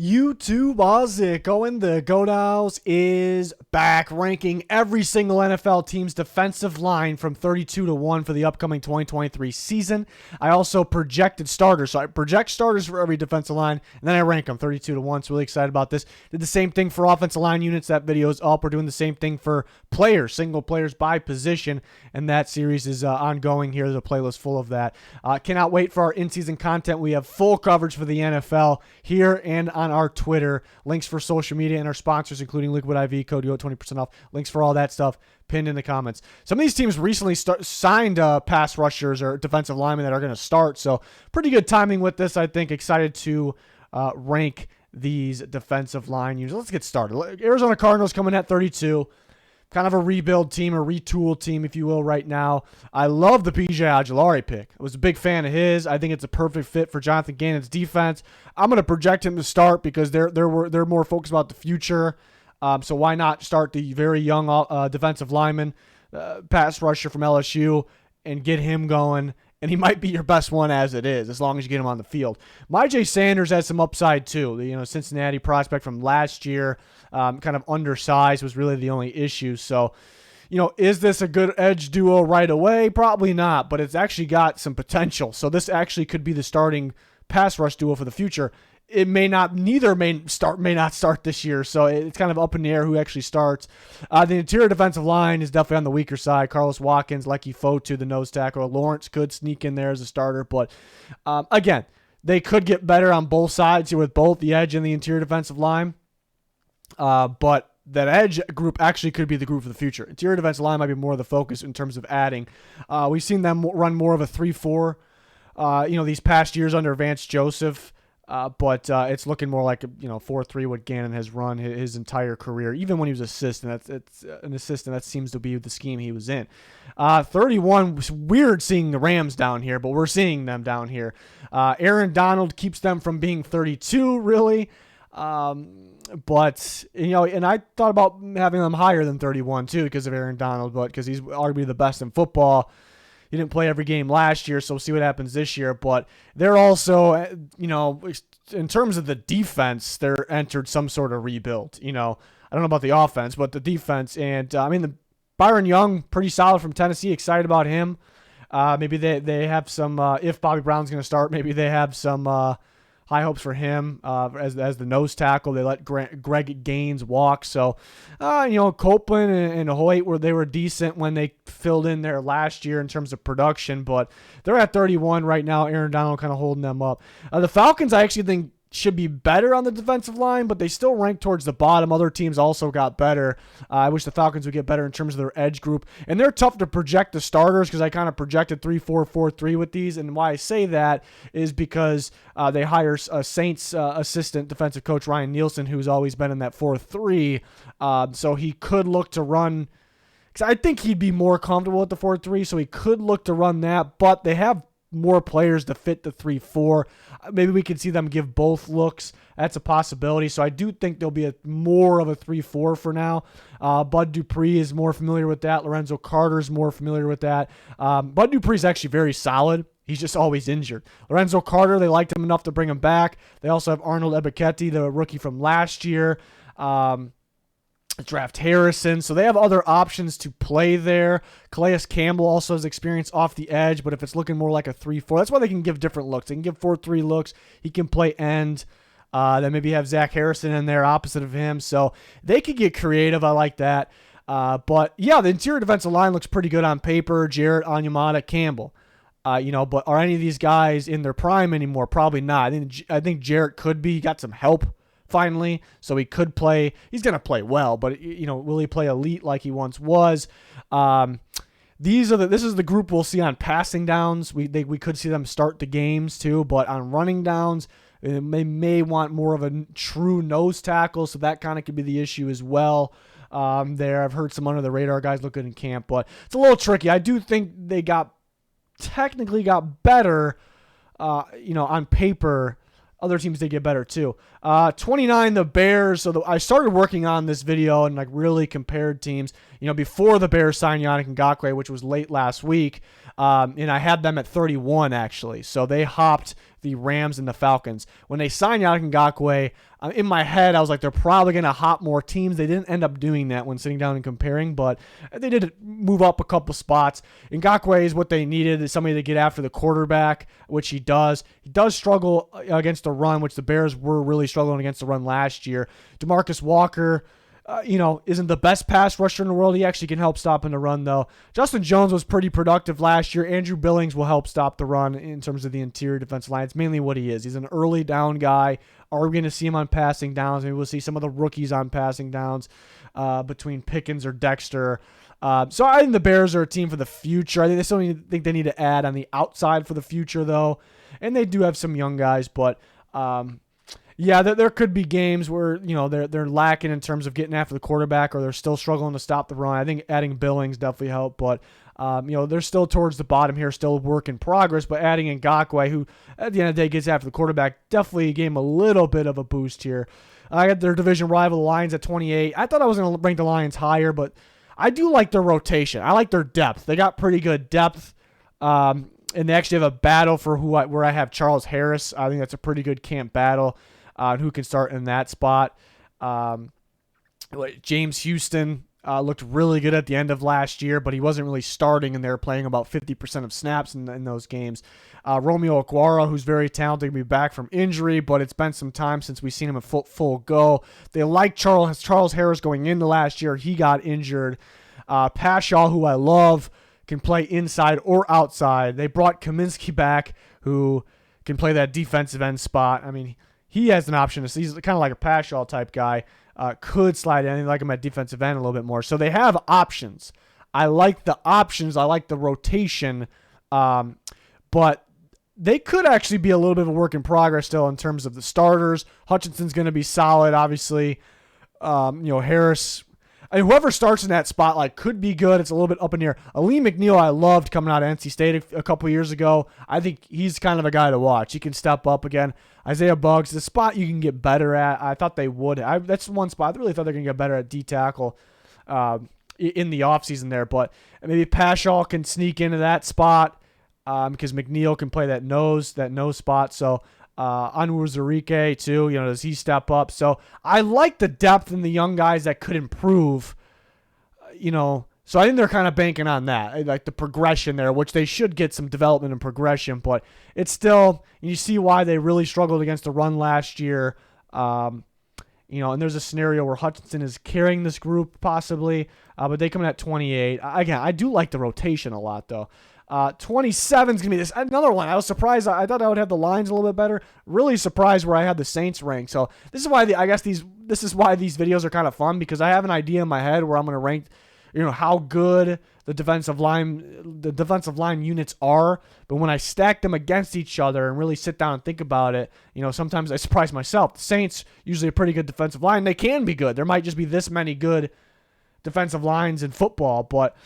YouTube, how's it going? The Godowns is back, ranking every single NFL team's defensive line from 32 to 1 for the upcoming 2023 season. I also projected starters, so I project starters for every defensive line, and then I rank them 32 to 1, so really excited about this. Did the same thing for offensive line units. That video is up. We're doing the same thing for players, single players by position, and that series is ongoing here. There's a playlist full of that. Cannot wait for our in-season content. We have full coverage for the NFL here and on our Twitter, links for social media and our sponsors, including Liquid IV, code GOAT 20% off, links for all that stuff pinned in the comments. Some of these teams recently signed pass rushers or defensive linemen that are going to start, so pretty good timing with this, I think. Excited to rank these defensive line units. Let's get started. Arizona Cardinals coming at 32. Kind of a rebuild team, a retool team, if you will, right now. I love the PJ Ojulari pick. I was a big fan of his. I think it's a perfect fit for Jonathan Gannon's defense. I'm going to project him to start because they're more focused about the future. So why not start the very young defensive lineman, pass rusher from LSU, and get him going? And he might be your best one as it is, as long as you get him on the field. Myjai Sanders has some upside too. The Cincinnati prospect from last year, kind of undersized, was really the only issue. So, is this a good edge duo right away? Probably not, but it's actually got some potential. So this actually could be the starting pass rush duo for the future. It may not, neither may not start this year, so it's kind of up in the air who actually starts. The interior defensive line is definitely on the weaker side. Carlos Watkins, Leki Fotu, the nose tackle. Lawrence could sneak in there as a starter, but again, they could get better on both sides here with both the edge and the interior defensive line. But that edge group actually could be the group for the future. Interior defensive line might be more of the focus in terms of adding. We've seen them run more of a 3-4, these past years under Vance Joseph. But it's looking more like 4-3 what Gannon has run his entire career. Even when he was assistant, it's an assistant. That seems to be the scheme he was in. 31 was weird seeing the Rams down here, but we're seeing them down here. Aaron Donald keeps them from being 32, really. But and I thought about having them higher than 31 too because of Aaron Donald, but because he's arguably the best in football. He didn't play every game last year, so we'll see what happens this year. But they're also, in terms of the defense, they're entered some sort of rebuild. I don't know about the offense, but the defense. And, the Byron Young, pretty solid from Tennessee. Excited about him. Maybe they have some, if Bobby Brown's going to start, maybe they have some high hopes for him as the nose tackle. They let Greg Gaines walk. So, Copeland and Hoyt were decent when they filled in there last year in terms of production, but they're at 31 right now. Aaron Donald kind of holding them up. The Falcons, I actually think, should be better on the defensive line, but they still rank towards the bottom. Other teams also got better. I wish the Falcons would get better in terms of their edge group. And they're tough to project the starters because I kind of projected 3-4-4-3 with these. And why I say that is because they hire a Saints assistant defensive coach, Ryan Nielsen, who's always been in that 4-3. So he could look to run, because I think he'd be more comfortable with the 4-3, so he could look to run that. But they have more players to fit the 3-4. Maybe we could see them give both looks. That's a possibility. So I do think there'll be more of a 3-4 for now. Bud Dupree is more familiar with that. Lorenzo Carter is more familiar with that. Bud Dupree is actually very solid. He's just always injured. Lorenzo Carter, they liked him enough to bring him back. They also have Arnold Ebiketie, the rookie from last year. Draft Harrison, so they have other options to play there. Calais Campbell also has experience off the edge, but if it's looking more like a 3-4, that's why they can give different looks. They can give 4-3 looks. He can play end. Then maybe have Zach Harrison in there opposite of him, so they could get creative. I like that. But yeah, the interior defensive line looks pretty good on paper. Jarrett, Onyemata, Campbell. But are any of these guys in their prime anymore? Probably not. I think Jarrett could be. He got some help finally, so he could play. He's going to play well, but will he play elite like he once was? This is the group we'll see on passing downs. We could see them start the games too, but on running downs, they may want more of a true nose tackle, so that kind of could be the issue as well. I've heard some under the radar guys look good in camp, but it's a little tricky. I do think they technically got better, on paper. Other teams did get better too. 29, the Bears. So I started working on this video and like really compared teams, before the Bears signed Yannick Ngakoue, which was late last week. And I had them at 31 actually. So they hopped the Rams and the Falcons. When they signed Yannick Ngakoue, in my head, I was like, they're probably going to hop more teams. They didn't end up doing that when sitting down and comparing, but they did move up a couple spots. Ngakoue is what they needed, is somebody to get after the quarterback, which he does. He does struggle against the run, which the Bears were really struggling against the run last year. DeMarcus Walker, isn't the best pass rusher in the world. He actually can help stop in the run, though. Justin Jones was pretty productive last year. Andrew Billings will help stop the run in terms of the interior defensive line. It's mainly what he is. He's an early down guy. Are we going to see him on passing downs? Maybe we'll see some of the rookies on passing downs between Pickens or Dexter. So I think the Bears are a team for the future. I think they still think they need to add on the outside for the future, though. And they do have some young guys, but yeah, there could be games where they're lacking in terms of getting after the quarterback, or they're still struggling to stop the run. I think adding Billings definitely helped, but they're still towards the bottom here, still a work in progress. But adding Ngakoue, who at the end of the day gets after the quarterback, definitely gave him a little bit of a boost here. I got their division rival, the Lions, at 28. I thought I was going to rank the Lions higher, but I do like their rotation. I like their depth. They got pretty good depth. And they actually have a battle for where I have Charles Harris. I think that's a pretty good camp battle. Who can start in that spot. James Houston looked really good at the end of last year, but he wasn't really starting, and they were playing about 50% of snaps in those games. Romeo Okwara, who's very talented, will be back from injury, but it's been some time since we've seen him in full go. They like Charles Harris going into last year. He got injured. Pashaw, who I love, can play inside or outside. They brought Kaminsky back, who can play that defensive end spot. I mean, he has an option. He's kind of like a Pashaw type guy. Could slide in. I like him at defensive end a little bit more. So they have options. I like the options. I like the rotation. But they could actually be a little bit of a work in progress still in terms of the starters. Hutchinson's going to be solid, obviously. Harris. Whoever starts in that spot could be good. It's a little bit up in the air. Aleem McNeil, I loved coming out of NC State a couple years ago. I think he's kind of a guy to watch. He can step up again. Isaiah Buggs, the spot you can get better at. I thought they would. That's one spot. I really thought they're going to get better at D tackle in the offseason there. But maybe Pashaw can sneak into that spot because McNeil can play that nose spot. So Onwuzurike too, does he step up? So I like the depth in the young guys that could improve, so I think they're kind of banking on that, like the progression there, which they should get some development and progression, but it's still, you see why they really struggled against the run last year. And there's a scenario where Hutchinson is carrying this group possibly, but they come in at 28. Again, I do like the rotation a lot though. 27 is going to be another one. I was surprised. I thought I would have the Lions a little bit better. Really surprised where I had the Saints ranked. So this is why this is why these videos are kind of fun, because I have an idea in my head where I'm going to rank, how good the defensive line units are. But when I stack them against each other and really sit down and think about it, sometimes I surprise myself. The Saints usually a pretty good defensive line. They can be good. There might just be this many good defensive lines in football, but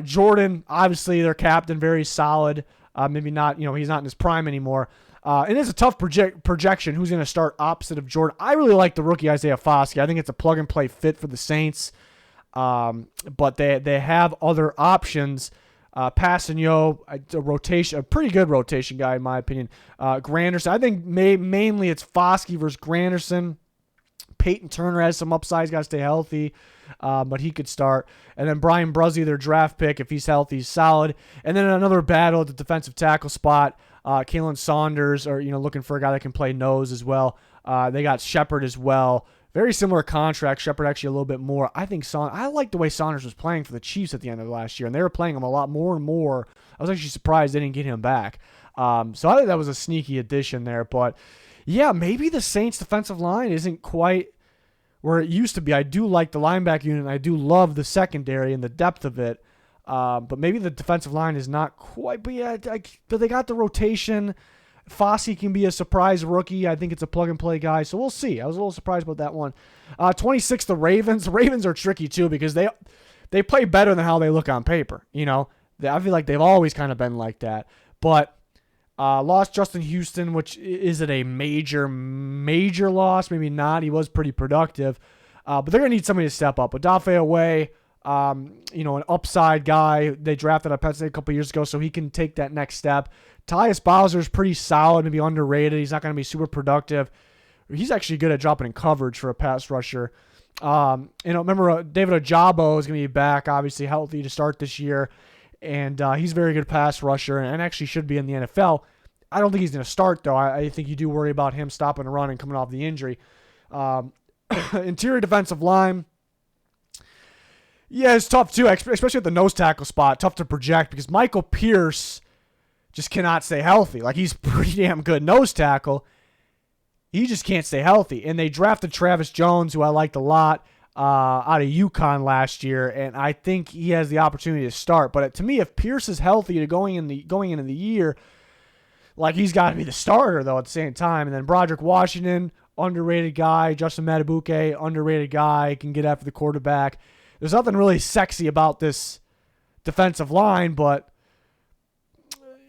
Jordan, obviously their captain, very solid. Maybe not, he's not in his prime anymore. It is a tough projection who's going to start opposite of Jordan. I really like the rookie Isaiah Foskey. I think it's a plug and play fit for the Saints, but they have other options. Passanio, a pretty good rotation guy in my opinion. Granderson, I think mainly it's Foskey versus Granderson. Peyton Turner has some upside. He's got to stay healthy, but he could start. And then Brian Bruzzi, their draft pick, if he's healthy, he's solid. And then another battle at the defensive tackle spot. Kalen Saunders, or looking for a guy that can play nose as well. They got Shepard as well. Very similar contract. Shepard actually a little bit more. I like the way Saunders was playing for the Chiefs at the end of last year, and they were playing him a lot more and more. I was actually surprised they didn't get him back. So I think that was a sneaky addition there. But yeah, maybe the Saints defensive line isn't quite where it used to be. I do like the linebacker unit, and I do love the secondary and the depth of it. But maybe the defensive line is not quite. But yeah, but they got the rotation. Foskey can be a surprise rookie. I think it's a plug-and-play guy, so we'll see. I was a little surprised about that one. 26, the Ravens. The Ravens are tricky, too, because they play better than how they look on paper. I feel like they've always kind of been like that. But Lost Justin Houston, which is it a major loss? Maybe not. He was pretty productive. But they're going to need somebody to step up. Odafe Away, an upside guy they drafted at Penn State a couple years ago, so he can take that next step. Tyus Bowser is pretty solid, maybe underrated. He's not going to be super productive. He's actually good at dropping in coverage for a pass rusher. Remember David Ojabo is going to be back, obviously healthy to start this year, and he's a very good pass rusher and actually should be in the NFL. I don't think he's going to start, though. I think you do worry about him stopping a run and coming off the injury. Interior defensive line, yeah, it's tough too, especially at the nose tackle spot. Tough to project because Michael Pierce just cannot stay healthy. Like, he's pretty damn good nose tackle. He just can't stay healthy. And they drafted Travis Jones, who I liked a lot, out of UConn last year, and I think he has the opportunity to start. But to me, if Pierce is healthy to going into the year, like, he's got to be the starter, though, at the same time. And then Broderick Washington, underrated guy. Justin Matabuke, underrated guy, can get after the quarterback. There's nothing really sexy about this defensive line, but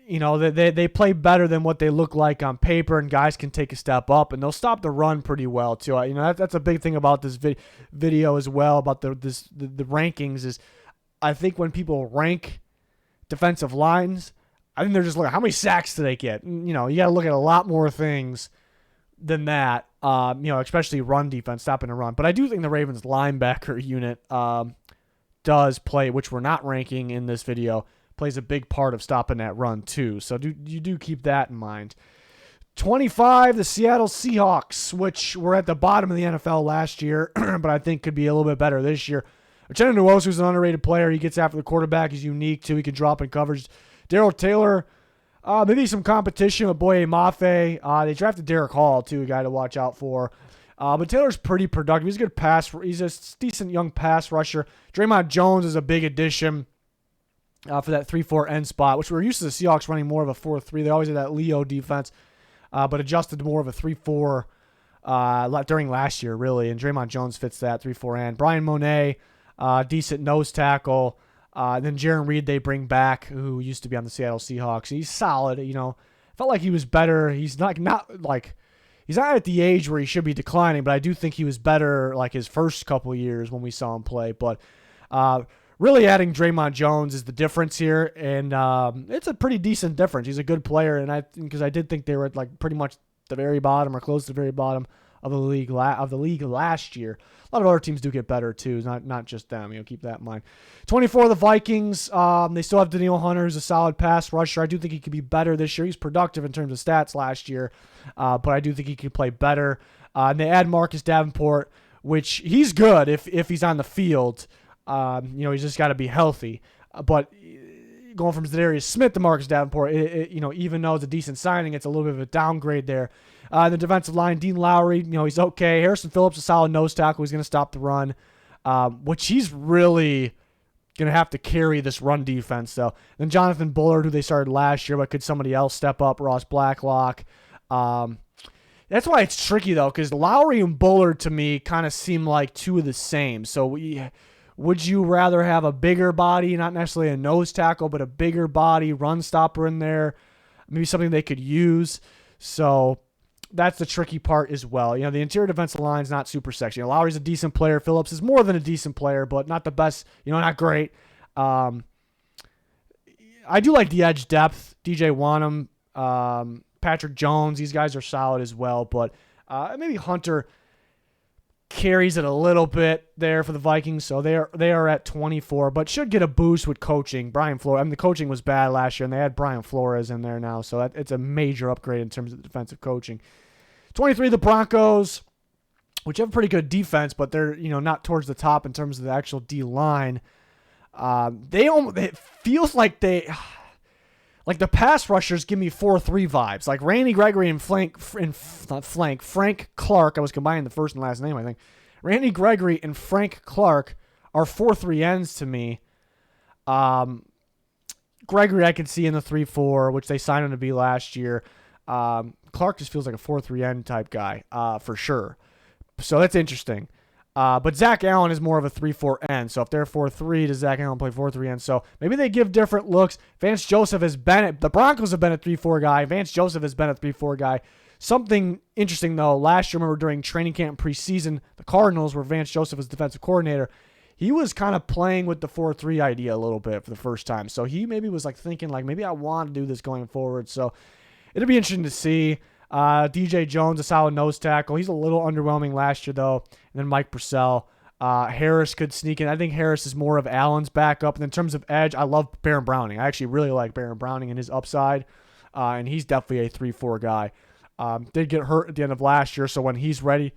they play better than what they look like on paper, and guys can take a step up, and they'll stop the run pretty well too. That's a big thing about this video as well, about the rankings, is I think when people rank defensive lines, I think they're just looking at how many sacks do they get. You got to look at a lot more things than that. Especially run defense, stopping the run. But I do think the Ravens linebacker unit does play, which we're not ranking in this video, plays a big part of stopping that run too. So you do keep that in mind. 25, the Seattle Seahawks, which were at the bottom of the NFL last year, but I think could be a little bit better this year. Uchenna Nwosu is an underrated player. He gets after the quarterback. He's unique too. He can drop in coverage. Daryl Taylor, maybe some competition with Boye Mafe. They drafted Derek Hall too, a guy to watch out for. But Taylor's pretty productive. He's a good He's a decent young pass rusher. Draymond Jones is a big addition for that 3-4 end spot, which we're used to the Seahawks running more of a 4-3. They always had that Leo defense, but adjusted to more of a 3-4 during last year, really. And Draymond Jones fits that 3-4 end. Brian Monet, decent nose tackle. Then Jaron Reed they bring back, who used to be on the Seattle Seahawks. He's solid. Felt like he was better. He's not at the age where he should be declining, but I do think he was better like his first couple years when we saw him play. But really adding Draymond Jones is the difference here, and it's a pretty decent difference. He's a good player, and because I did think they were at like pretty much the very bottom or close to the very bottom of the league last year. A lot of other teams do get better too, not just them. Keep that in mind. 24, the Vikings. They still have Danielle Hunter, who's a solid pass rusher. I do think he could be better this year. He's productive in terms of stats last year, but I do think he could play better. And they add Marcus Davenport, which he's good if he's on the field. He's just got to be healthy. But going from Zadarius Smith to Marcus Davenport, even though it's a decent signing, it's a little bit of a downgrade there. The defensive line, Dean Lowry, he's okay. Harrison Phillips, a solid nose tackle. He's going to stop the run, which he's really going to have to carry this run defense, though. Then Jonathan Bullard, who they started last year, but could somebody else step up? Ross Blacklock. That's why it's tricky, though, because Lowry and Bullard, to me, kind of seem like two of the same. So would you rather have a bigger body, not necessarily a nose tackle, but a bigger body run stopper in there? Maybe something they could use. So that's the tricky part as well. The interior defensive line is not super sexy. Lowry's a decent player. Phillips is more than a decent player, but not the best, not great. I do like the edge depth. DJ Wanham, Patrick Jones, these guys are solid as well, but maybe Hunter carries it a little bit there for the Vikings, so they are at 24, but should get a boost with coaching. Brian Flores, the coaching was bad last year, and they had Brian Flores in there now, so it's a major upgrade in terms of the defensive coaching. 23, the Broncos, which have a pretty good defense, but they're not towards the top in terms of the actual D line. It feels like the pass rushers give me 4-3 vibes. Like Randy Gregory and Frank Clark. I was combining the first and last name, I think. Randy Gregory and Frank Clark are 4-3 ends to me. Gregory I could see in the 3-4, which they signed him to be last year. Clark just feels like a 4-3 end type guy, for sure. So that's interesting. But Zach Allen is more of a 3-4 end. So if they're 4-3, does Zach Allen play 4-3 end? So maybe they give different looks. Vance Joseph has been the Broncos have been a 3-4 guy. Vance Joseph has been a 3-4 guy. Something interesting, though, last year, remember during training camp preseason, the Cardinals, where Vance Joseph was defensive coordinator, he was kind of playing with the 4-3 idea a little bit for the first time. So he maybe was like thinking, like, maybe I want to do this going forward. So it'll be interesting to see. DJ Jones, a solid nose tackle. He's a little underwhelming last year, though. And then Mike Purcell. Harris could sneak in. I think Harris is more of Allen's backup. And in terms of edge, I love Baron Browning. I actually really like Baron Browning and his upside. And he's definitely a 3-4 guy. Did get hurt at the end of last year, so when he's ready,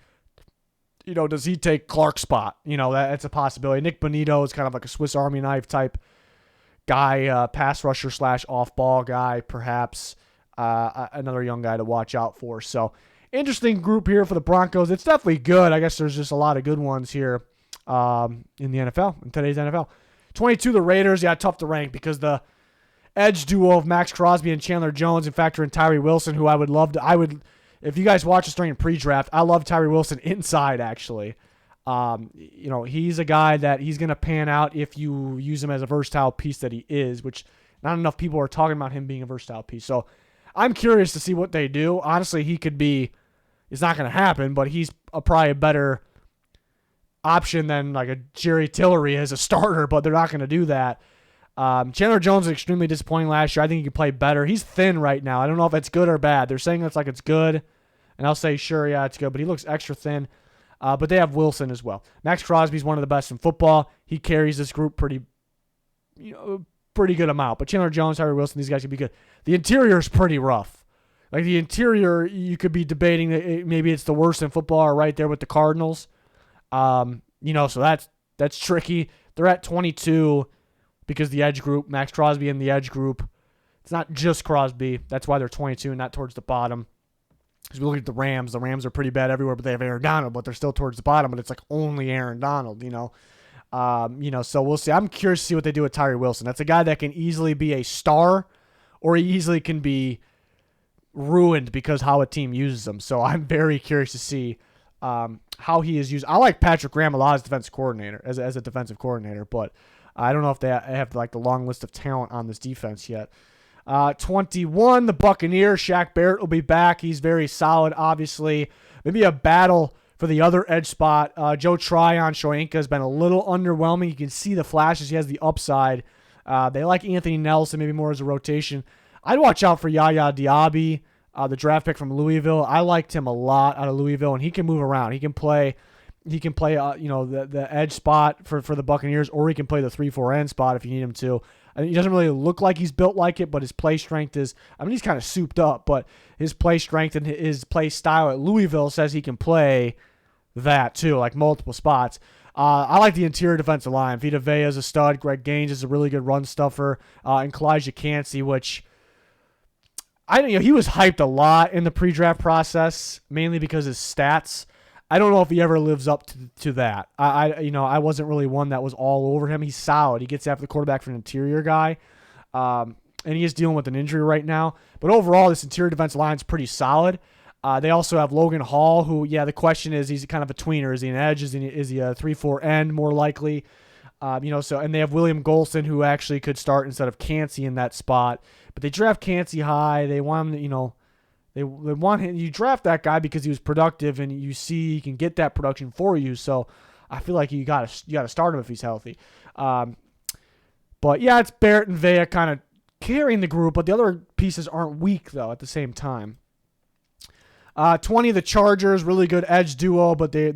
does he take Clark's spot? That's a possibility. Nick Bonito is kind of like a Swiss Army knife type guy, pass rusher / off-ball guy, perhaps. Another young guy to watch out for. So, interesting group here for the Broncos. It's definitely good. I guess there's just a lot of good ones here in the NFL, in today's NFL. 22, the Raiders. Yeah, tough to rank because the edge duo of Max Crosby and Chandler Jones, and factor in Tyree Wilson, who if you guys watch us during pre-draft, I love Tyree Wilson inside, actually. He's a guy that he's going to pan out if you use him as a versatile piece that he is, which not enough people are talking about him being a versatile piece. So I'm curious to see what they do. Honestly, it's not going to happen, but he's probably a better option than like a Jerry Tillery as a starter, but they're not going to do that. Chandler Jones was extremely disappointing last year. I think he could play better. He's thin right now. I don't know if it's good or bad. They're saying it's good, and I'll say, sure, yeah, it's good, but he looks extra thin. But they have Wilson as well. Max Crosby's one of the best in football. He carries this group pretty good amount. But Chandler Jones, Tyree Wilson, these guys could be good. The interior is pretty rough. Like the interior, you could be debating that maybe it's the worst in football or right there with the Cardinals. So that's tricky. They're at 22 because the edge group, Max Crosby in the edge group. It's not just Crosby. That's why they're 22 and not towards the bottom. Because we look at the Rams are pretty bad everywhere, but they have Aaron Donald, but they're still towards the bottom, but it's like only Aaron Donald, so we'll see. I'm curious to see what they do with Tyree Wilson. That's a guy that can easily be a star, or he easily can be ruined because how a team uses him. So I'm very curious to see how he is used. I like Patrick Graham a lot as defensive coordinator, as a defensive coordinator, but I don't know if they have like the long list of talent on this defense yet. 21, the Buccaneers. Shaq Barrett will be back. He's very solid, obviously. Maybe a battle for the other edge spot. Joe Tryon-Shoyinka has been a little underwhelming. You can see the flashes. He has the upside. They like Anthony Nelson, maybe more as a rotation. I'd watch out for Yaya Diaby, the draft pick from Louisville. I liked him a lot out of Louisville, and he can move around. He can play the edge spot for the Buccaneers, or he can play the 3-4 end spot if you need him to. I mean, he doesn't really look like he's built like it, but his play strength is, he's kind of souped up, but his play strength and his play style at Louisville says he can play that too, like multiple spots. I like the interior defensive line. Vita Vea is a stud. Greg Gaines is a really good run stuffer. And Kalijah Cansey, which he was hyped a lot in the pre-draft process, mainly because his stats. I don't know if he ever lives up to that. I wasn't really one that was all over him. He's solid. He gets after the quarterback for an interior guy. And he is dealing with an injury right now. But overall, this interior defensive line is pretty solid. They also have Logan Hall, who, the question is, he's kind of a tweener. Is he an edge? Is he a 3-4 end, more likely? And they have William Golson, who actually could start instead of Cansey in that spot. But they draft Cansey high. They want him to, they want him. You draft that guy because he was productive, and you see he can get that production for you. So I feel like you gotta start him if he's healthy. But yeah, it's Barrett and Vea kind of carrying the group, but the other pieces aren't weak though. At the same time, 20, the Chargers, really good edge duo, but they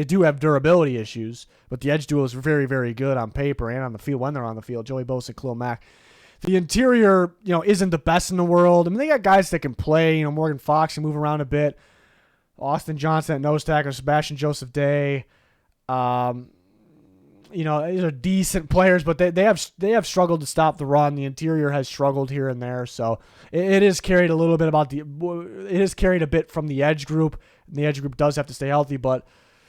do have durability issues. But the edge duo is very, very good on paper and on the field when they're on the field. Joey Bosa, Khalil Mack. The interior, isn't the best in the world. They got guys that can play. Morgan Fox can move around a bit. Austin Johnson at nose tackle, Sebastian Joseph Day. These are decent players, but they have struggled to stop the run. The interior has struggled here and there, so it is carried a little bit it is carried a bit from the edge group. And the edge group does have to stay healthy, but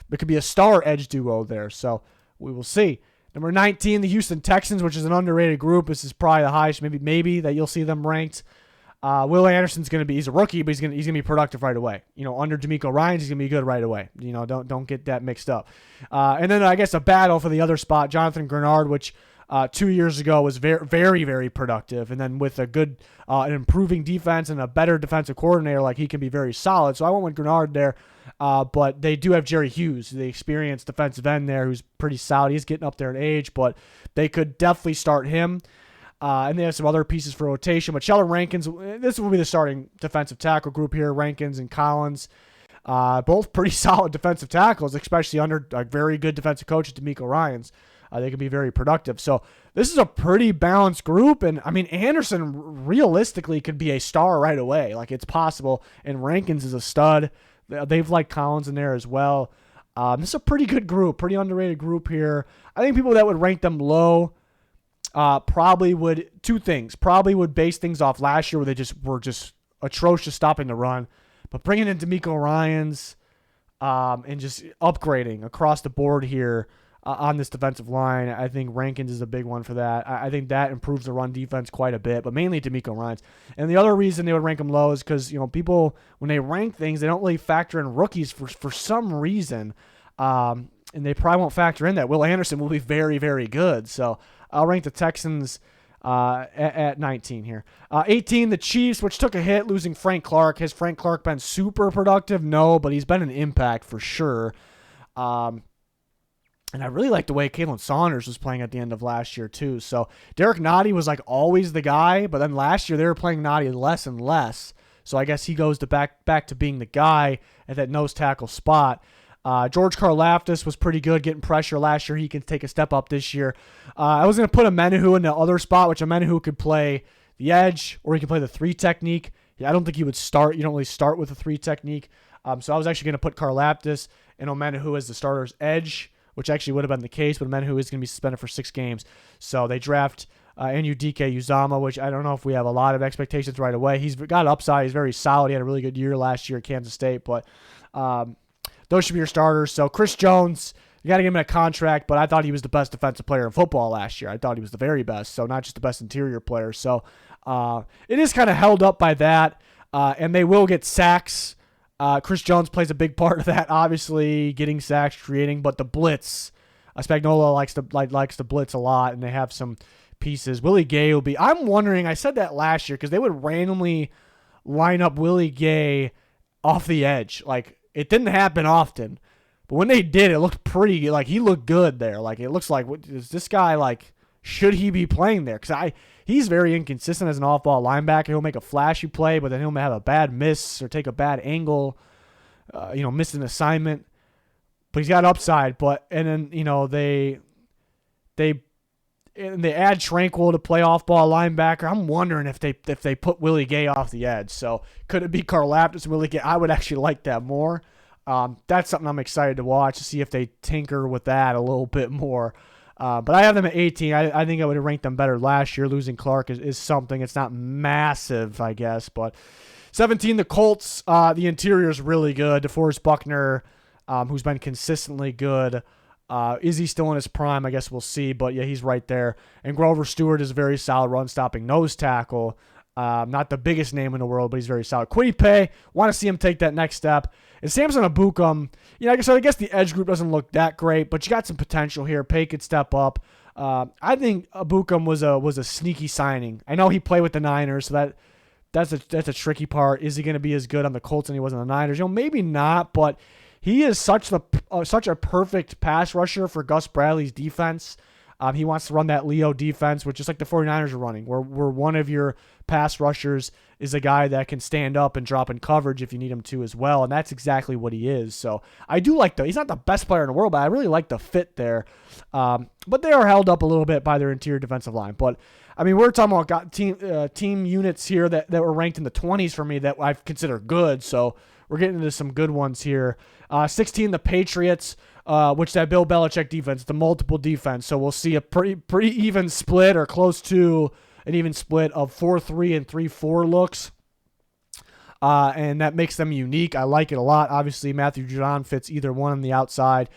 there could be a star edge duo there, so we will see. Number 19, the Houston Texans, which is an underrated group. This is probably the highest, maybe that you'll see them ranked. Will Anderson's going to be, he's a rookie, but he's going to be productive right away. Under DeMeco Ryans, he's going to be good right away. Don't get that mixed up. And then I guess a battle for the other spot, Jonathan Grenard, which 2 years ago was very, very, very productive. And then with a good, an improving defense and a better defensive coordinator, like he can be very solid. So I went with Grenard there. But they do have Jerry Hughes, the experienced defensive end there, who's pretty solid. He's getting up there in age, but they could definitely start him. And they have some other pieces for rotation. But Sheldon Rankins, this will be the starting defensive tackle group here. Rankins and Collins, both pretty solid defensive tackles, especially under a very good defensive coach, DeMeco Ryans. They can be very productive. So this is a pretty balanced group. And, Anderson realistically could be a star right away. Like, it's possible. And Rankins is a stud. They've liked Collins in there as well. This is a pretty good group, pretty underrated group here. I think people that would rank them low probably would base things off last year where they were just atrocious stopping the run. But bringing in DeMeco Ryans and just upgrading across the board here on this defensive line, I think Rankins is a big one for that. I think that improves the run defense quite a bit, but mainly DeMeco Ryans. And the other reason they would rank them low is because people, when they rank things, they don't really factor in rookies for some reason. And they probably won't factor in that Will Anderson will be very, very good. So I'll rank the Texans at 19 here. 18, the Chiefs, which took a hit losing Frank Clark. Has Frank Clark been super productive? No, but he's been an impact for sure. And I really like the way Kalen Saunders was playing at the end of last year too. So Derek Nottie was like always the guy, but then last year they were playing Nottie less and less. So I guess he goes back to being the guy at that nose tackle spot. George Karlaftis was pretty good getting pressure last year. He can take a step up this year. I was going to put Omenihu in the other spot, which Omenihu could play the edge or he could play the 3 technique. I don't think he would start. You don't really start with a 3 technique. So I was actually going to put Karlaftis and Omenihu as the starter's edge, which actually would have been the case, but Omenihu is going to be suspended for 6 games. So they draft Ndike Uzama, which I don't know if we have a lot of expectations right away. He's got upside. He's very solid. He had a really good year last year at Kansas State, but those should be your starters. So Chris Jones, you got to give him a contract, but I thought he was the best defensive player in football last year. I thought he was the very best, so not just the best interior player. So it is kind of held up by that, and they will get sacks. Chris Jones plays a big part of that, obviously, getting sacks, creating, but the blitz, Spagnuolo likes to blitz a lot, and they have some pieces. Willie Gay will be, I'm wondering, I said that last year, because they would randomly line up Willie Gay off the edge. Like, it didn't happen often, but when they did, it looked pretty, like, he looked good there. Like, it looks like, is this guy, like, should he be playing there? Because he's very inconsistent as an off-ball linebacker. He'll make a flashy play, but then he'll have a bad miss or take a bad angle, miss an assignment. But he's got upside. And then they add Tranquil to play off-ball linebacker. I'm wondering if they put Willie Gay off the edge. So could it be Karlaftis and Willie Gay? I would actually like that more. That's something I'm excited to watch, to see if they tinker with that a little bit more. But I have them at 18. I think I would have ranked them better last year. Losing Clark is something. It's not massive, I guess. But 17, the Colts. The interior is really good. DeForest Buckner, who's been consistently good. Is he still in his prime? I guess we'll see. But, yeah, he's right there. And Grover Stewart is a very solid run-stopping nose tackle. Not the biggest name in the world, but he's very solid. Kwity Paye, want to see him take that next step. And Samson Ebukam, I guess the edge group doesn't look that great, but you got some potential here. Paye could step up. I think Ebukam was a sneaky signing. I know he played with the Niners, so that's a tricky part. Is he going to be as good on the Colts than he was on the Niners? Maybe not, but he is such a perfect pass rusher for Gus Bradley's defense. He wants to run that Leo defense, which is like the 49ers are running, where one of your pass rushers is a guy that can stand up and drop in coverage if you need him to as well, and that's exactly what he is. So I do like he's not the best player in the world, but I really like the fit there. But they are held up a little bit by their interior defensive line. But, we're talking about team units here that were ranked in the 20s for me that I consider good, so we're getting into some good ones here. 16, the Patriots. Which that Bill Belichick defense, the multiple defense. So we'll see a pretty even split or close to an even split of 4-3 and 3-4 looks. And that makes them unique. I like it a lot. Obviously, Matthew Judon fits either one on the outside.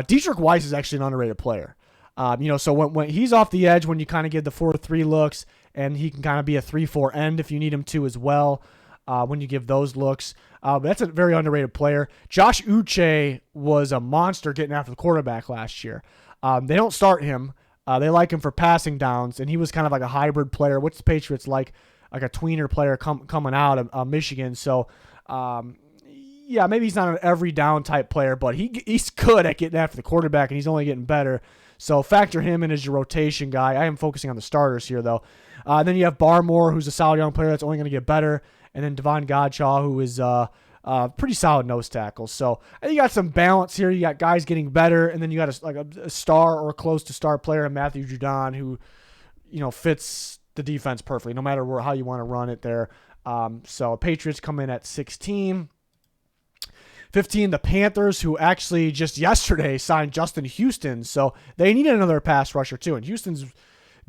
Dietrich Weiss is actually an underrated player. So when he's off the edge, when you kind of give the 4-3 looks, and he can kind of be a 3-4 end if you need him to as well. When you give those looks. But that's a very underrated player. Josh Uche was a monster getting after the quarterback last year. They don't start him. They like him for passing downs, and he was kind of like a hybrid player. What's the Patriots like a tweener player coming out of Michigan? So, yeah, maybe he's not an every down type player, but he's good at getting after the quarterback, and he's only getting better. So factor him in as your rotation guy. I am focusing on the starters here, though. Then you have Barmore, who's a solid young player that's only going to get better. And then Devon Godshaw, who is pretty solid nose tackle. So you got some balance here. You got guys getting better, and then you got a star or close to star player in Matthew Judon, who fits the defense perfectly, no matter how you want to run it there. So Patriots come in at 16. 15, the Panthers, who actually just yesterday signed Justin Houston. So they needed another pass rusher too, and Houston's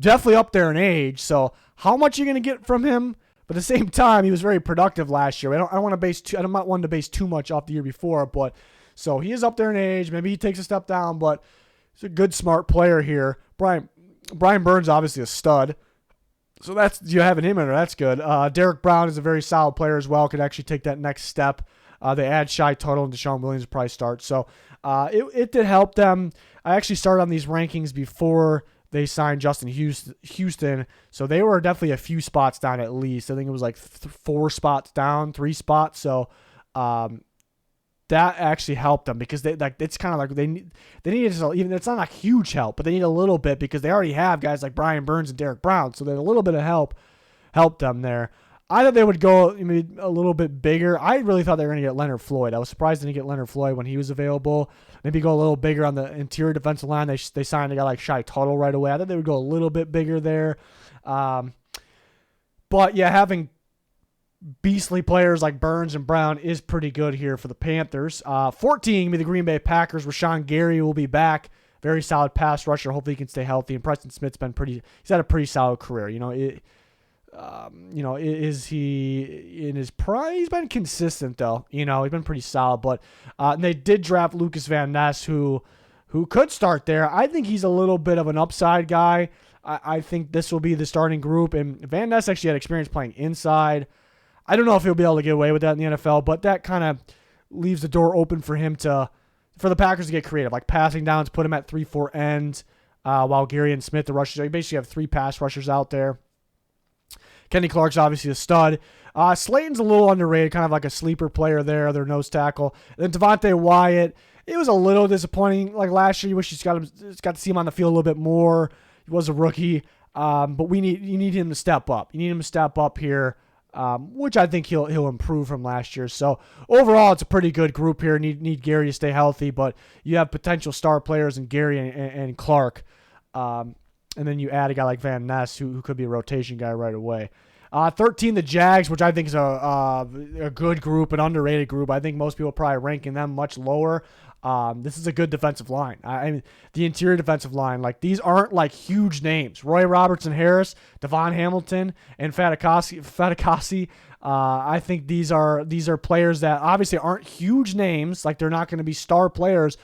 definitely up there in age. So how much are you going to get from him? But at the same time, he was very productive last year. I don't want to I'm not one to base too much off the year before, but so he is up there in age. Maybe he takes a step down, but he's a good, smart player here. Brian Burns, obviously a stud. So you're having him in there. That's good. Derek Brown is a very solid player as well. Could actually take that next step. They add Shy Tuttle and Deshaun Williams will probably start. So it did help them. I actually started on these rankings before they signed Justin Houston, so they were definitely a few spots down at least. I think it was like 4 spots down, 3 spots. So that actually helped them because it's kind of like they needed even it's not a huge help, but they need a little bit because they already have guys like Brian Burns and Derek Brown, so that a little bit of helped them there. I thought they would go a little bit bigger. I really thought they were going to get Leonard Floyd. I was surprised they didn't get Leonard Floyd when he was available. Maybe go a little bigger on the interior defensive line. They signed a guy like Shy Tuttle right away. I thought they would go a little bit bigger there. But yeah, having beastly players like Burns and Brown is pretty good here for the Panthers. 14, the Green Bay Packers. Rashawn Gary will be back. Very solid pass rusher. Hopefully he can stay healthy. And Preston Smith's he's had a pretty solid career. Is he in his prime? He's been consistent though. He's been pretty solid. But they did draft Lucas Van Ness, who could start there. I think he's a little bit of an upside guy. I think this will be the starting group. And Van Ness actually had experience playing inside. I don't know if he'll be able to get away with that in the NFL, but that kind of leaves the door open for the Packers to get creative, like passing downs, put him at 3-4 end, while Gary and Smith, the rushers. You basically have 3 pass rushers out there. Kenny Clark's obviously a stud. Slayton's a little underrated, kind of like a sleeper player there, their nose tackle. And then Devontae Wyatt, it was a little disappointing. Like last year, you wish you got to see him on the field a little bit more. He was a rookie, but you need him to step up. You need him to step up here, which I think he'll improve from last year. So overall, it's a pretty good group here. Need Gary to stay healthy, but you have potential star players in Gary and Clark. And then you add a guy like Van Ness, who could be a rotation guy right away. 13, the Jags, which I think is a good group, an underrated group. I think most people are probably ranking them much lower. This is a good defensive line. I mean, the interior defensive line, like these aren't like huge names. Roy Robertson Harris, Devon Hamilton, and Fatukasi. I think these are players that obviously aren't huge names. Like they're not going to be star players.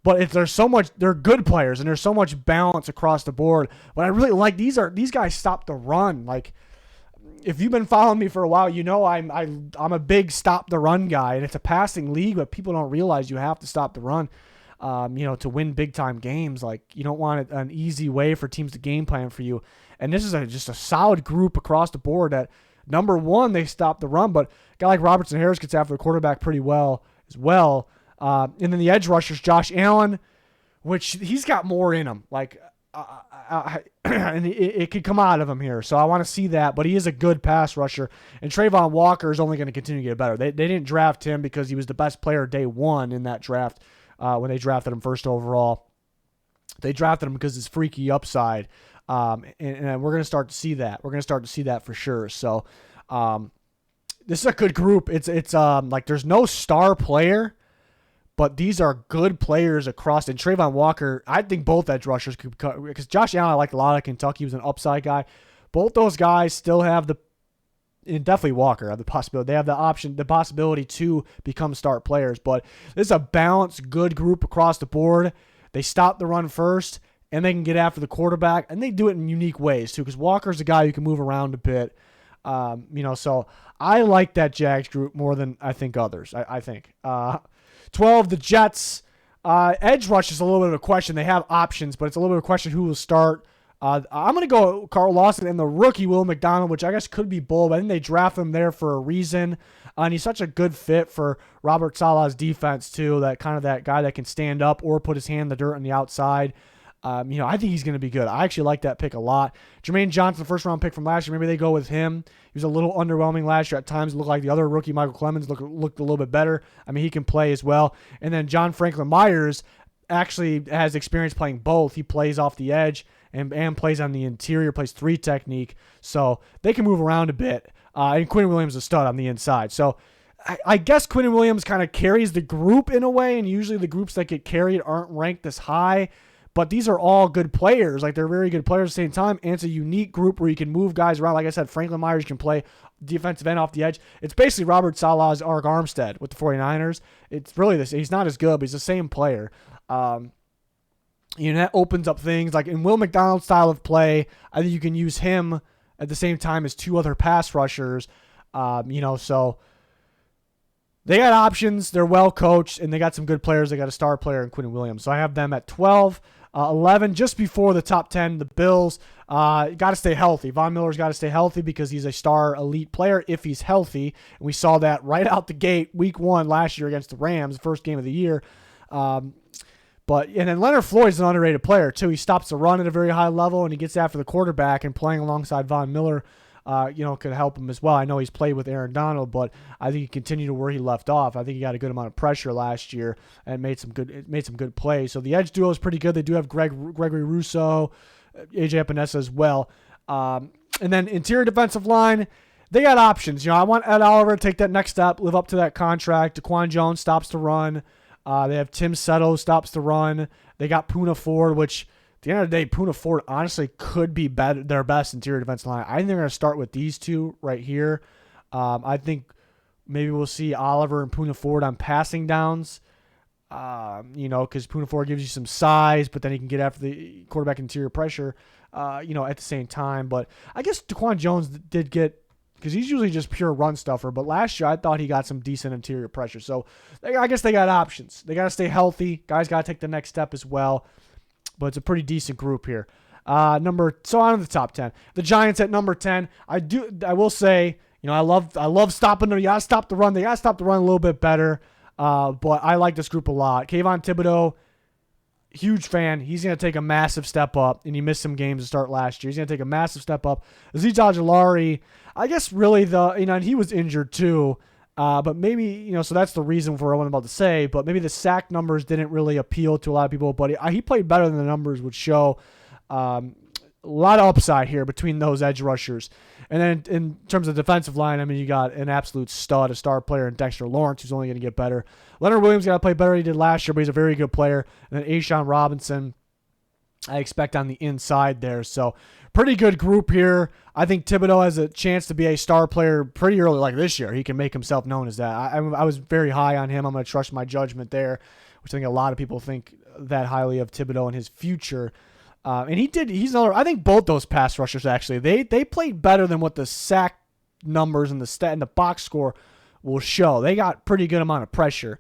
But they're good players, and there's so much balance across the board. What I really like, these guys stop the run. Like, if you've been following me for a while, I'm a big stop the run guy, and it's a passing league, but people don't realize you have to stop the run, to win big time games. Like, you don't want an easy way for teams to game plan for you. And this is just a solid group across the board. That number one, they stop the run, but a guy like Robertson Harris gets after the quarterback pretty well as well. And then the edge rushers, Josh Allen, which he's got more in him. Like, and it could come out of him here. So I want to see that. But he is a good pass rusher. And Trayvon Walker is only going to continue to get better. They didn't draft him because he was the best player day one in that draft when they drafted him first overall. They drafted him because his freaky upside. And we're going to start to see that. We're going to start to see that for sure. So this is a good group. It's like there's no star player, but these are good players across. And Trayvon Walker, I think both edge rushers could cut, because Josh Allen I like a lot of Kentucky. He was an upside guy. Both those guys still have and definitely Walker have the possibility. They have the possibility to become start players. But this is a balanced, good group across the board. They stop the run first, and they can get after the quarterback, and they do it in unique ways too, because Walker's a guy who can move around a bit. So I like that Jags group more than I think others. I think 12, the Jets. Edge rush is a little bit of a question. They have options, but it's a little bit of a question who will start. I'm going to go Carl Lawson and the rookie Will McDonald, which I guess could be bold. I think they draft him there for a reason. And he's such a good fit for Robert Saleh's defense, too, that guy that can stand up or put his hand in the dirt on the outside. I think he's going to be good. I actually like that pick a lot. Jermaine Johnson, the first-round pick from last year, maybe they go with him. He was a little underwhelming last year. At times, it looked like the other rookie, Michael Clemens, looked a little bit better. I mean, he can play as well. And then John Franklin Myers actually has experience playing both. He plays off the edge and plays on the interior, plays 3 technique. So they can move around a bit. And Quinn Williams is a stud on the inside. So I guess Quinn Williams kind of carries the group in a way, and usually the groups that get carried aren't ranked this high. But these are all good players. Like, they're very good players at the same time. And it's a unique group where you can move guys around. Like I said, Franklin Myers can play defensive end off the edge. It's basically Robert Saleh's Arik Armstead with the 49ers. It's really this. He's not as good, but he's the same player. That opens up things. Like in Will McDonald's style of play, I think you can use him at the same time as 2 other pass rushers. So they got options. They're well coached, and they got some good players. They got a star player in Quinn Williams. So I have them at 12. 11, just before the top 10, the Bills. Got to stay healthy. Von Miller's got to stay healthy because he's a star elite player if he's healthy. And we saw that right out the gate, week 1 last year against the Rams, the first game of the year. And then Leonard Floyd's an underrated player too. He stops the run at a very high level, and he gets after the quarterback, and playing alongside Von Miller, could help him as well. I know he's played with Aaron Donald, but I think he continued to where he left off. I think he got a good amount of pressure last year and made some good plays. So the edge duo is pretty good. They do have Gregory Rousseau, AJ Epinesa as well. And then interior defensive line, they got options. I want Ed Oliver to take that next step, live up to that contract. DaQuan Jones stops the run. They have Tim Settle stops the run. They got Poona Ford, which at the end of the day, Poona Ford honestly could be their best interior defensive line. I think they're going to start with these two right here. I think maybe we'll see Oliver and Poona Ford on passing downs, because Poona Ford gives you some size, but then he can get after the quarterback interior pressure, at the same time. But I guess DaQuan Jones did get, because he's usually just pure run stuffer, but last year I thought he got some decent interior pressure. So I guess they got options. They got to stay healthy. Guys got to take the next step as well. But it's a pretty decent group here. So on to the top 10. The Giants at number 10. I will say, I love stopping them. You got to stop the run. They got to stop the run a little bit better. But I like this group a lot. Kayvon Thibodeau, huge fan. He's going to take a massive step up, and he missed some games to start last year. He's going to take a massive step up. Azeez Ojulari, I guess really and he was injured too. But maybe, so that's the reason for what I'm about to say, but maybe the sack numbers didn't really appeal to a lot of people, but he played better than the numbers would show. A lot of upside here between those edge rushers. And then in terms of defensive line, you got an absolute stud, a star player in Dexter Lawrence, who's only going to get better. Leonard Williams got to play better than he did last year, but he's a very good player. And then A'Shawn Robinson, I expect on the inside there. So pretty good group here. I think Thibodeau has a chance to be a star player pretty early, like this year. He can make himself known as that. I was very high on him. I'm going to trust my judgment there, which I think a lot of people think that highly of Thibodeau and his future. And he's another, I think both those pass rushers, actually, they played better than what the sack numbers and the box score will show. They got pretty good amount of pressure.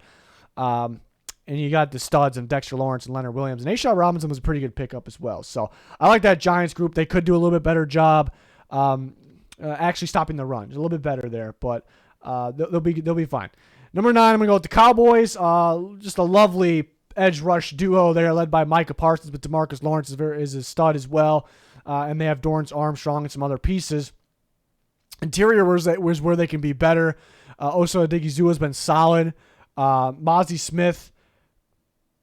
And you got the studs and Dexter Lawrence and Leonard Williams. And A'Shawn Robinson was a pretty good pickup as well. So I like that Giants group. They could do a little bit better job actually stopping the run. A little bit better there, but they'll be fine. Number 9, I'm going to go with the Cowboys. Just a lovely edge rush duo there led by Micah Parsons, but DeMarcus Lawrence is a stud as well. And they have Dorrance Armstrong and some other pieces. Interior was where they can be better. Osa Odighizuwa has been solid. Mazi Smith.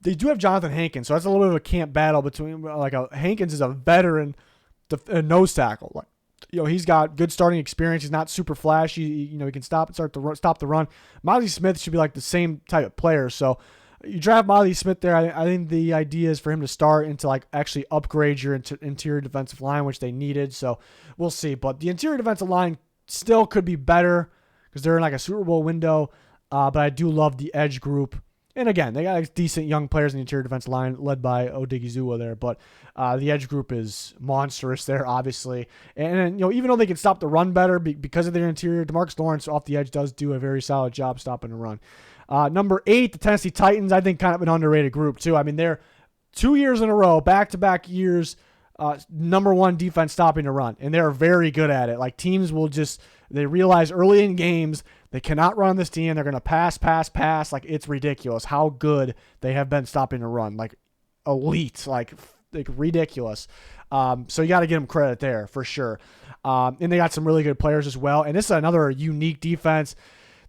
They do have Jonathan Hankins, so that's a little bit of a camp battle between Hankins is a veteran nose tackle. He's got good starting experience. He's not super flashy. He can stop the run. Mazi Smith should be like the same type of player. So you draft Mazi Smith there. I think the idea is for him to start and to actually upgrade your interior defensive line, which they needed. So we'll see. But the interior defensive line still could be better because they're in a Super Bowl window. But I do love the edge group. And again, they got decent young players in the interior defensive line led by Odigizua there, but the edge group is monstrous there, obviously. And even though they can stop the run better because of their interior, DeMarcus Lawrence off the edge does do a very solid job stopping the run. Number 8, the Tennessee Titans, I think kind of an underrated group too. I mean, they're 2 years in a row, back-to-back years, number 1 defense stopping the run, and they're very good at it. Like teams will they realize early in games they cannot run this team. They're going to pass. Like it's ridiculous how good they have been stopping the run. Like elite, like ridiculous. So you got to give them credit there for sure. And they got some really good players as well. And this is another unique defense.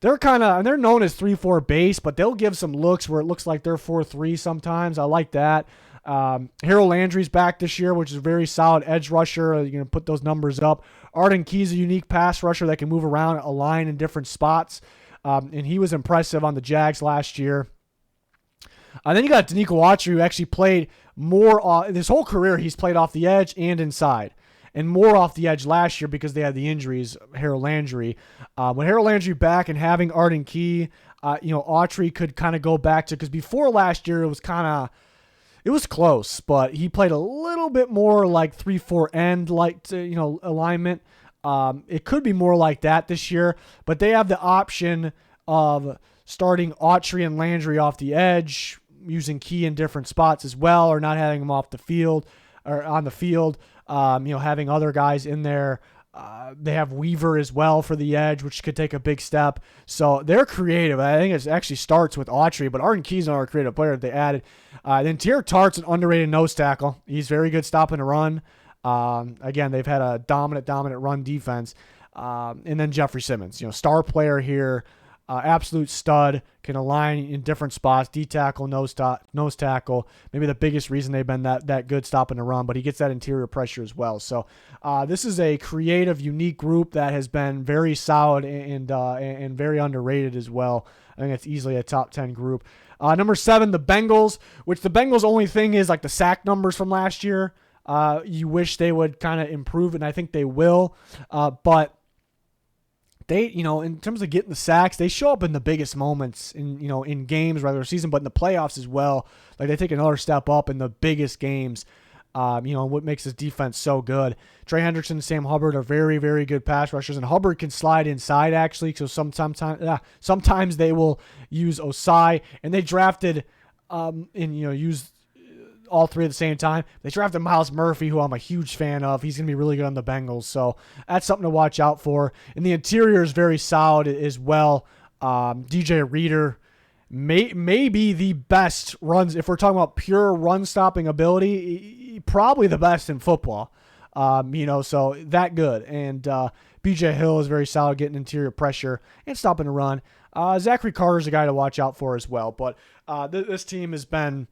They're known as 3-4 base, but they'll give some looks where it looks like they're 4-3 sometimes. I like that. Harold Landry's back this year, which is a very solid edge rusher. You're going to put those numbers up. Arden Key's a unique pass rusher that can move around a line in different spots. And he was impressive on the Jags last year. Then you got Danico Autry, who actually played more his whole career. He's played off the edge and inside, and more off the edge last year because they had the injuries. Harold Landry, when Harold Landry back and having Arden Key, Autry could kind of go back to, because before last year it was close, but he played a little bit more like 3-4 end, alignment. It could be more like that this year, but they have the option of starting Autry and Landry off the edge, using Key in different spots as well, or not having them off the field or on the field. Having other guys in there. They have Weaver as well for the edge, which could take a big step. So they're creative. I think it actually starts with Autry, but Arden Key's another creative player that they added. Then Tier Tart's an underrated nose tackle. He's very good stopping the run. Again, they've had a dominant run defense. And then Jeffrey Simmons, star player here. Absolute stud, can align in different spots, D-tackle, nose tackle. Maybe the biggest reason they've been that good stopping the run, but he gets that interior pressure as well. So this is a creative, unique group that has been very solid and very underrated as well. I think it's easily a top 10 group. Number 7, the Bengals, which the Bengals' only thing is like the sack numbers from last year. You wish they would kind of improve, and I think they will. But they, in terms of getting the sacks, they show up in the biggest moments in games, regular season, but in the playoffs as well. Like they take another step up in the biggest games. What makes this defense so good. Trey Hendrickson and Sam Hubbard are very, very good pass rushers, and Hubbard can slide inside actually. So sometimes they will use Osai, and they drafted use all three at the same time. They drafted Myles Murphy, who I'm a huge fan of. He's going to be really good on the Bengals, so that's something to watch out for. And the interior is very solid as well. DJ Reader, maybe the best runs, if we're talking about pure run-stopping ability, probably the best in football. So that good. And BJ Hill is very solid getting interior pressure and stopping the run. Zachary Carter's a guy to watch out for as well. But this team has been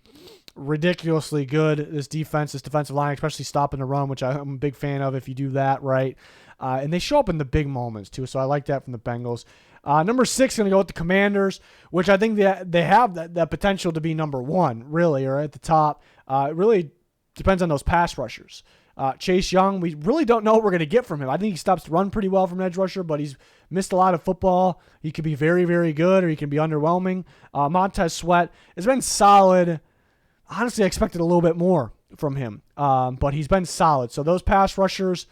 ridiculously good. This defensive line, especially stopping the run, which I'm a big fan of if you do that right. And they show up in the big moments too, so I like that from the Bengals. Number 6, going to go with the Commanders, which I think they have that potential to be number 1, really, or at the top. It really depends on those pass rushers. Chase Young, we really don't know what we're going to get from him. I think he stops the run pretty well from edge rusher, but he's missed a lot of football. He could be very, very good, or he can be underwhelming. Montez Sweat has been solid. Honestly, I expected a little bit more from him, but he's been solid. So those pass rushers,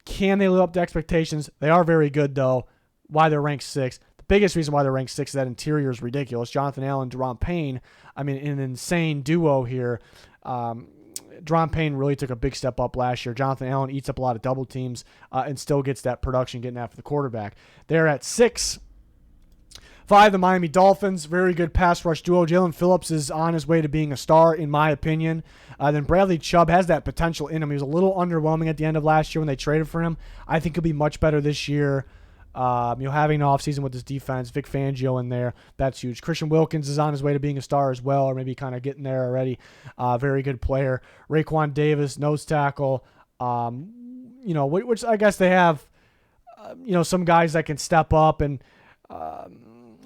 can they live up to expectations? They are very good, though. Why they're ranked 6. The biggest reason why they're ranked 6 is that interior is ridiculous. Jonathan Allen, Daron Payne, an insane duo here. Daron Payne really took a big step up last year. Jonathan Allen eats up a lot of double teams and still gets that production getting after the quarterback. They're at 6. 5, the Miami Dolphins, very good pass rush duo. Jalen Phillips is on his way to being a star, in my opinion. Then Bradley Chubb has that potential in him. He was a little underwhelming at the end of last year when they traded for him. I think he'll be much better this year. Having an offseason with his defense, Vic Fangio in there, that's huge. Christian Wilkins is on his way to being a star as well, or maybe kind of getting there already. Very good player. Raekwon Davis, nose tackle. Which I guess they have, some guys that can step up and.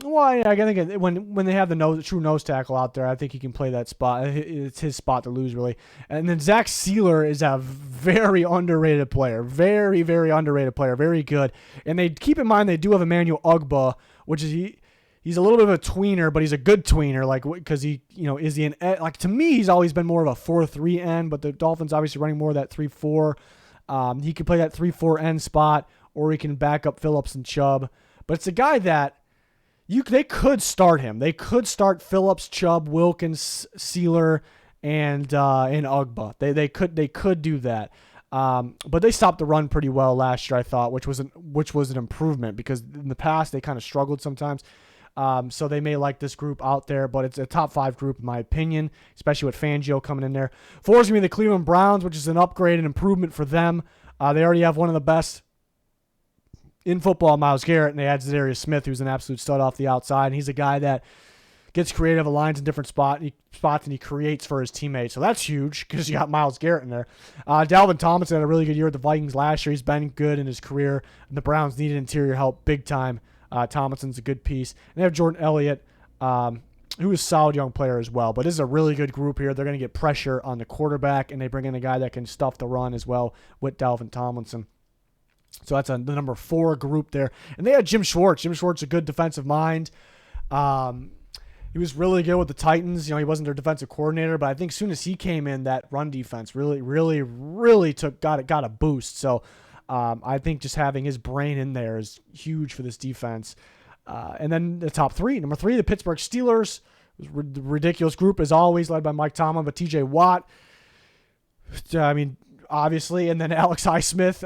I think when they have the true nose tackle out there, I think he can play that spot. It's his spot to lose, really. And then Zach Sealer is a very underrated player. Very, very underrated player. Very good. And they keep in mind they do have Emmanuel Ugba, which is he's a little bit of a tweener, but he's a good tweener. Like, because he, is he like, to me, he's always been more of a 4-3 end, but the Dolphins obviously running more of that 3-4. He can play that 3-4 end spot, or he can back up Phillips and Chubb. But it's a guy that they could start him. They could start Phillips, Chubb, Wilkins, Sealer, and Ugba. They could do that. But they stopped the run pretty well last year, I thought, which was an improvement, because in the past they kind of struggled sometimes. So they may like this group out there, but it's a top 5 group in my opinion, especially with Fangio coming in there. 4 is going to be the Cleveland Browns, which is an upgrade and improvement for them. They already have one of the best in football, Myles Garrett, and they add Zadarius Smith, who's an absolute stud off the outside. And he's a guy that gets creative, aligns in different spots, and he creates for his teammates. So that's huge, because you got Myles Garrett in there. Dalvin Tomlinson had a really good year with the Vikings last year. He's been good in his career, and the Browns needed interior help big time. Tomlinson's a good piece. And they have Jordan Elliott, who is a solid young player as well. But this is a really good group here. They're going to get pressure on the quarterback, and they bring in a guy that can stuff the run as well with Dalvin Tomlinson. So that's the number 4 group there. And they had Jim Schwartz. Jim Schwartz, a good defensive mind. He was really good with the Titans. He wasn't their defensive coordinator, but I think as soon as he came in, that run defense really got a boost. So I think just having his brain in there is huge for this defense. And then the top 3. Number 3, the Pittsburgh Steelers. It was a ridiculous group, as always, led by Mike Tomlin, but TJ Watt. Obviously, and then Alex Highsmith,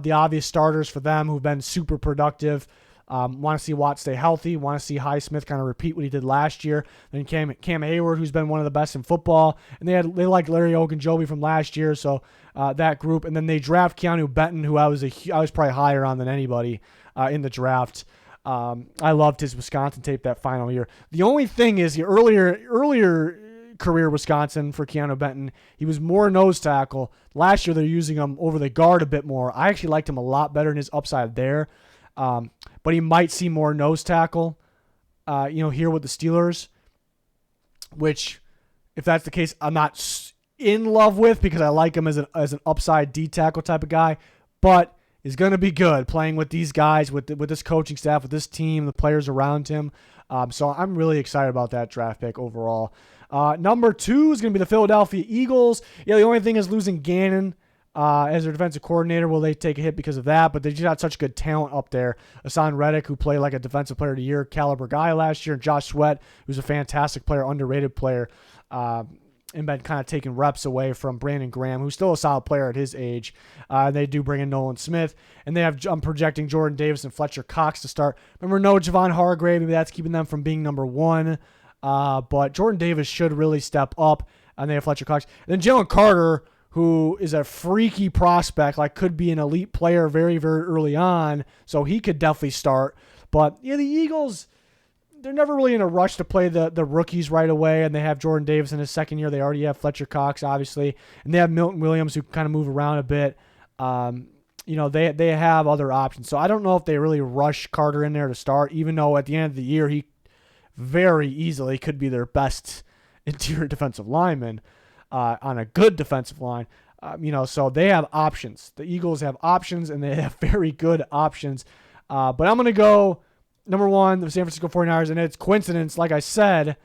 the obvious starters for them, who've been super productive. Want to see Watt stay healthy. Want to see Highsmith kind of repeat what he did last year. Then Cam Hayward, who's been one of the best in football, and they like Larry Ogunjobi from last year. So that group, and then they draft Keanu Benton, who I was probably higher on than anybody in the draft. I loved his Wisconsin tape that final year. The only thing is, the earlier career Wisconsin for Keanu Benton, he was more nose tackle. Last year they're using him over the guard a bit more. I actually liked him a lot better in his upside there. But he might see more nose tackle, here with the Steelers, which, if that's the case, I'm not in love with, because I like him as an upside D tackle type of guy, but is going to be good playing with these guys, with this coaching staff, with this team, the players around him. So I'm really excited about that draft pick overall. Number 2 is going to be the Philadelphia Eagles. Yeah, the only thing is losing Gannon as their defensive coordinator. Will they take a hit because of that? But they just got such good talent up there. Hassan Reddick, who played like a defensive player of the year caliber guy last year, and Josh Sweat, who's a fantastic player, underrated player, and been kind of taking reps away from Brandon Graham, who's still a solid player at his age. They do bring in Nolan Smith, and they have, I'm projecting Jordan Davis and Fletcher Cox to start. Remember, no Javon Hargrave, maybe that's keeping them from being number 1. But Jordan Davis should really step up, and they have Fletcher Cox. And then Jalen Carter, who is a freaky prospect, like could be an elite player very, very early on, so he could definitely start. But yeah, the Eagles, they're never really in a rush to play the rookies right away, and they have Jordan Davis in his second year. They already have Fletcher Cox, obviously, and they have Milton Williams, who kind of move around a bit. They have other options. So I don't know if they really rush Carter in there to start, even though at the end of the year he very easily could be their best interior defensive lineman on a good defensive line. So they have options. The Eagles have options, and they have very good options. But I'm going to go number 1, the San Francisco 49ers, and it's coincidence, like I said,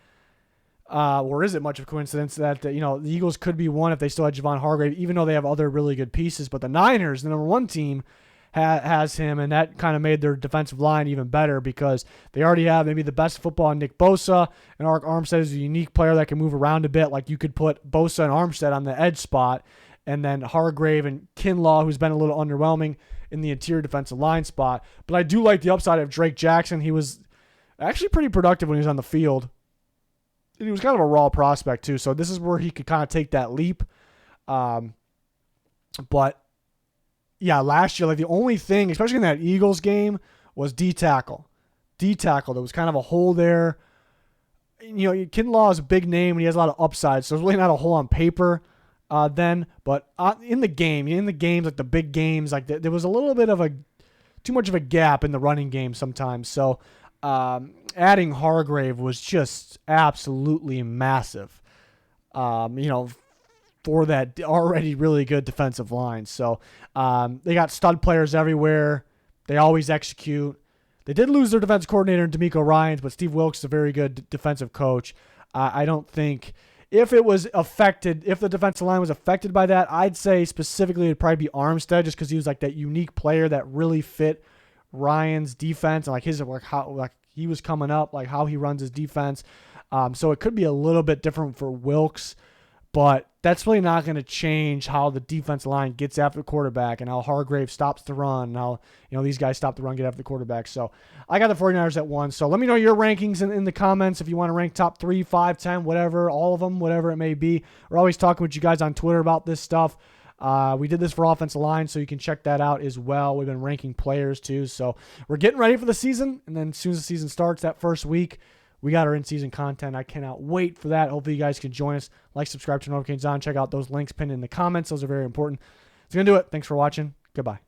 or is it much of a coincidence that the Eagles could be 1 if they still had Javon Hargrave, even though they have other really good pieces. But the Niners, the number 1 team, has him, and that kind of made their defensive line even better, because they already have maybe the best football in Nick Bosa, and Arik Armstead is a unique player that can move around a bit. Like, you could put Bosa and Armstead on the edge spot, and then Hargrave and Kinlaw, who's been a little underwhelming, in the interior defensive line spot. But I do like the upside of Drake Jackson. He was actually pretty productive when he was on the field. And he was kind of a raw prospect too, so this is where he could kind of take that leap. But yeah, last year, like, the only thing, especially in that Eagles game, was D tackle. There was kind of a hole there. Kinlaw is a big name, and he has a lot of upside, so there's really not a hole on paper then. But in the games, like the big games, like there was a little bit of too much of a gap in the running game sometimes. So adding Hargrave was just absolutely massive. For that already really good defensive line. So they got stud players everywhere. They always execute. They did lose their defense coordinator in D'Amico Ryans, but Steve Wilks is a very good defensive coach. I don't think if it was affected, if the defensive line was affected by that, I'd say specifically it'd probably be Armstead, just because he was like that unique player that really fit Ryan's defense and like his how like he was coming up, like how he runs his defense. So it could be a little bit different for Wilks, but that's really not going to change how the defensive line gets after the quarterback and how Hargrave stops the run and how these guys stop the run, get after the quarterback. So I got the 49ers at 1. So let me know your rankings in the comments if you want to rank top 3, 5, 10, whatever, all of them, whatever it may be. We're always talking with you guys on Twitter about this stuff. We did this for offensive line, so you can check that out as well. We've been ranking players too. So we're getting ready for the season, and then as soon as the season starts that first week, we got our in-season content. I cannot wait for that. Hopefully you guys can join us. Like, subscribe, turn notifications on. Check out those links pinned in the comments. Those are very important. That's going to do it. Thanks for watching. Goodbye.